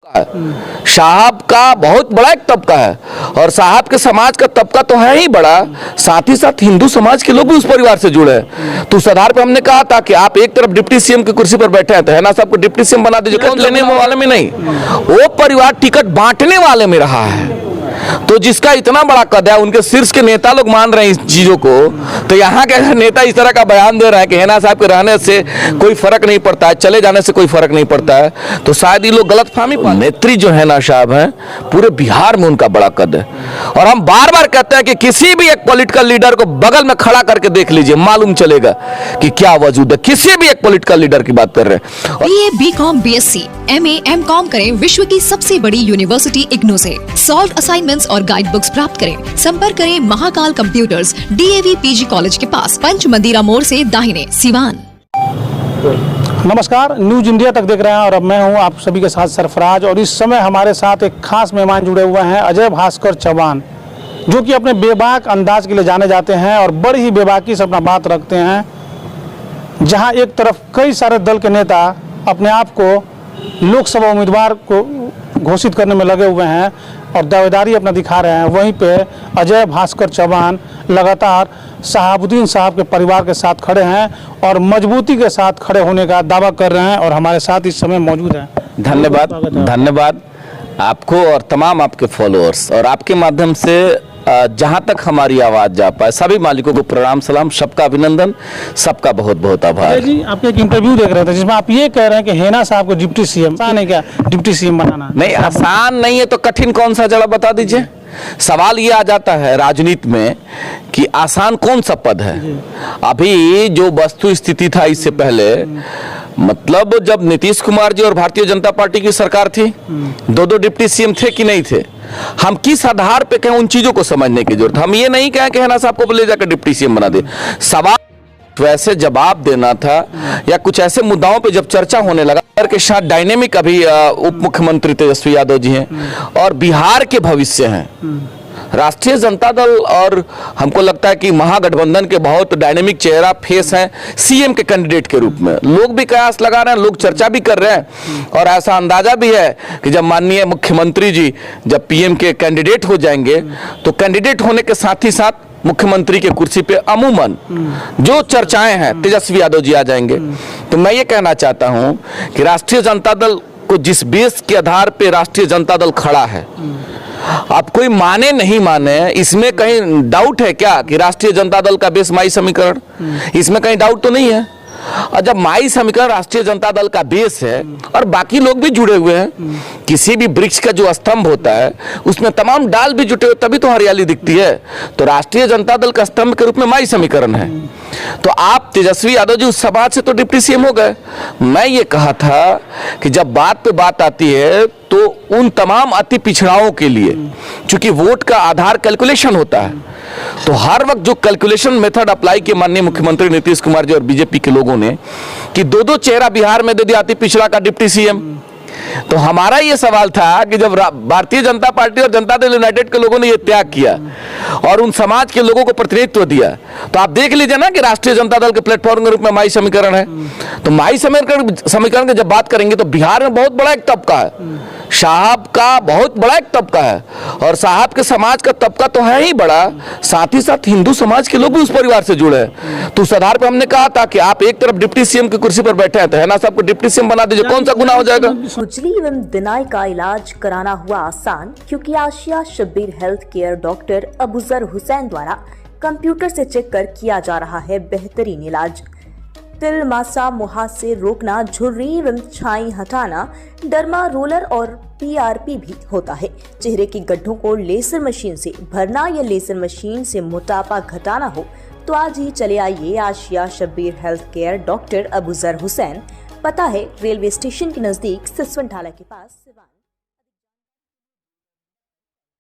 साहब का बहुत बड़ा एक तबका है और साहब के समाज का तबका तो है ही बड़ा, साथ ही साथ हिंदू समाज के लोग भी उस परिवार से जुड़े हैं। तो उस आधार पर हमने कहा था कि आप एक तरफ डिप्टी सीएम की कुर्सी पर बैठे हैं तो है ना, सबको डिप्टी सीएम बना दीजिए। कौन लेने वाले में नहीं, वो परिवार टिकट बांटने वाले में रहा है। तो जिसका इतना बड़ा कद है, उनके शीर्ष के नेता लोग मान रहे हैं इस चीजों को, तो यहाँ के नेता इस तरह का बयान दे रहे हैं कि हेना साहब के रहने से कोई फर्क नहीं पड़ता है, चले जाने से कोई फर्क नहीं पड़ता है, तो शायद ये लोग गलतफहमी पर। नेत्री जो हेना साहब हैं, पूरे बिहार में उनका बड़ा कद है और हम बार बार कहते हैं कि किसी भी एक पॉलिटिकल लीडर को बगल में खड़ा करके देख लीजिए, मालूम चलेगा कि क्या वजूद है। किसी भी एक पॉलिटिकल लीडर की बात कर रहे हैं। BA, BCom, BSc, MA, MCom करें विश्व की सबसे बड़ी यूनिवर्सिटी इग्नू से। सॉल्व असाइनमेंट्स और गाइड बुक्स प्राप्त करें। संपर्क करें Mahakal computers, DAV PG college के पास, पंच मंदिरा मोड़ से दाहिने, सिवान। नमस्कार, न्यूज इंडिया तक देख रहे हैं और अब मैं हूं आप सभी के साथ सरफराज। और इस समय हमारे साथ एक खास मेहमान जुड़े हुए हैं, अजय भास्कर चौहान, जो कि अपने बेबाक अंदाज के लिए जाने जाते हैं और बड़ी ही बेबाकी से अपना बात रखते हैं। जहां एक तरफ कई सारे दल के नेता अपने आप को लोकसभा उम्मीदवार को घोषित करने में लगे हुए हैं और दावेदारी अपना दिखा रहे हैं, वहीं पे अजय भास्कर चौहान लगातार शहाबुद्दीन साहब के परिवार के साथ खड़े हैं और मजबूती के साथ खड़े होने का दावा कर रहे हैं और हमारे साथ इस समय मौजूद हैं। धन्यवाद आपको और तमाम आपके फॉलोअर्स, और आपके माध्यम से जहां तक हमारी आवाज जा पाए सभी मालिकों को प्रणाम सलाम, सबका अभिनंदन, सबका बहुत बहुत आभार। जी, आपके एक इंटरव्यू देख रहे थे जिसमें आप ये कह रहे हैं कि हेना साहब को डिप्टी सीएम आसान है क्या, डिप्टी सीएम बनाना? नहीं, आसान नहीं है तो कठिन कौन सा, जरा बता दीजिए। सवाल ये आ जाता है राजनीति में कि आसान कौन सा पद है। अभी जो वस्तु स्थिति था इससे पहले, मतलब जब नीतीश कुमार जी और भारतीय जनता पार्टी की सरकार थी, दो डिप्टी सीएम थे कि नहीं थे? हम किस आधार पे कहें, उन चीजों को समझने की जरूरत। हम ये नहीं कहें कि हेना साहब को ले जाकर डिप्टी सीएम बना दे। सवाल वैसे जवाब देना था या कुछ ऐसे मुद्दाओं पे जब चर्चा होने लगा के साथ डायनेमिक अभी उप मुख्यमंत्री तेजस्वी यादव जी हैं और बिहार के भविष्य हैं राष्ट्रीय जनता दल, और हमको लगता है कि महागठबंधन के बहुत डायनेमिक चेहरा फेस हैं सीएम के कैंडिडेट के रूप में। लोग भी कयास लगा रहे हैं, लोग चर्चा भी कर रहे हैं और ऐसा अंदाजा भी है कि जब माननीय मुख्यमंत्री जी जब पीएम के कैंडिडेट हो जाएंगे तो कैंडिडेट होने के साथ ही साथ मुख्यमंत्री के कुर्सी पे अमूमन जो चर्चाएं हैं तेजस्वी यादव जी आ जाएंगे। तो मैं ये कहना चाहता हूं कि राष्ट्रीय जनता दल को जिस बेस के आधार पे राष्ट्रीय जनता दल खड़ा है, आप कोई माने नहीं माने, इसमें कहीं डाउट है क्या कि राष्ट्रीय जनता दल का बेस माई समीकरण? इसमें कहीं डाउट तो नहीं है। और जब माई समीकरण राष्ट्रीय जनता दल का बेस है और बाकी लोग भी जुड़े हुए हैं, किसी भी वृक्ष का जो स्तंभ होता है उसमें तमाम डाल भी जुटे हुए, तभी तो हरियाली दिखती है। तो राष्ट्रीय जनता दल का स्तंभ के रूप में माई समीकरण है। तो आप तेजस्वी यादव जी उस समाज से तो डिप्टी सीएम हो गए। मैं ये कहा था कि जब बात पे बात आती है तो उन तमाम अति पिछड़ाओं के लिए, चूंकि वोट का आधार कैलकुलेशन होता है, तो हर वक्त जो कैलकुलेशन मेथड अप्लाई किए माननीय मुख्यमंत्री नीतीश कुमार जी और बीजेपी के लोगों ने कि दो चेहरा बिहार में दे दिया अति पिछड़ा का डिप्टी सीएम। तो हमारा ये सवाल था कि जब भारतीय जनता पार्टी और जनता दल यूनाइटेड के लोगों ने ये त्याग किया और उन समाज के लोगों को प्रतिनिधित्व दिया, तो आप देख लीजिए ना कि राष्ट्रीय जनता दल के प्लेटफॉर्म के रूप में माई समीकरण है। तो माई समीकरण की जब बात करेंगे तो बिहार में बहुत बड़ा एक तबका है, साहब का बहुत बड़ा एक तबका है और साहब के समाज का तबका तो है ही बड़ा, साथ ही साथ हिंदू समाज के लोग भी उस परिवार से जुड़े हैं। तो उस आधार पर हमने कहा था कि आप एक तरफ डिप्टी सीएम की कुर्सी पर बैठे हैं तो हेना साहब को डिप्टी सीएम बना दीजिए। कौन सा गुना हो जाएगा? खुजली एवं दिनाई का इलाज कराना हुआ आसान, क्योंकि Asia Shabbir health care doctor Abuzar Hussain द्वारा कंप्यूटर से चेक कर किया जा रहा है बेहतरीन इलाज। तिल, मासा, मुहासे रोकना, झुर्री एवं छाई हटाना, डर्मा रोलर और PRP भी होता है। चेहरे की गड्ढों को लेजर मशीन से भरना या लेजर मशीन से मोटापा घटाना हो तो आज ही चले आइए Asia Shabbir health care doctor Abuzar Hussain. पता है रेलवे स्टेशन के नजदीक सिसवन ढाला के पास, सिवान।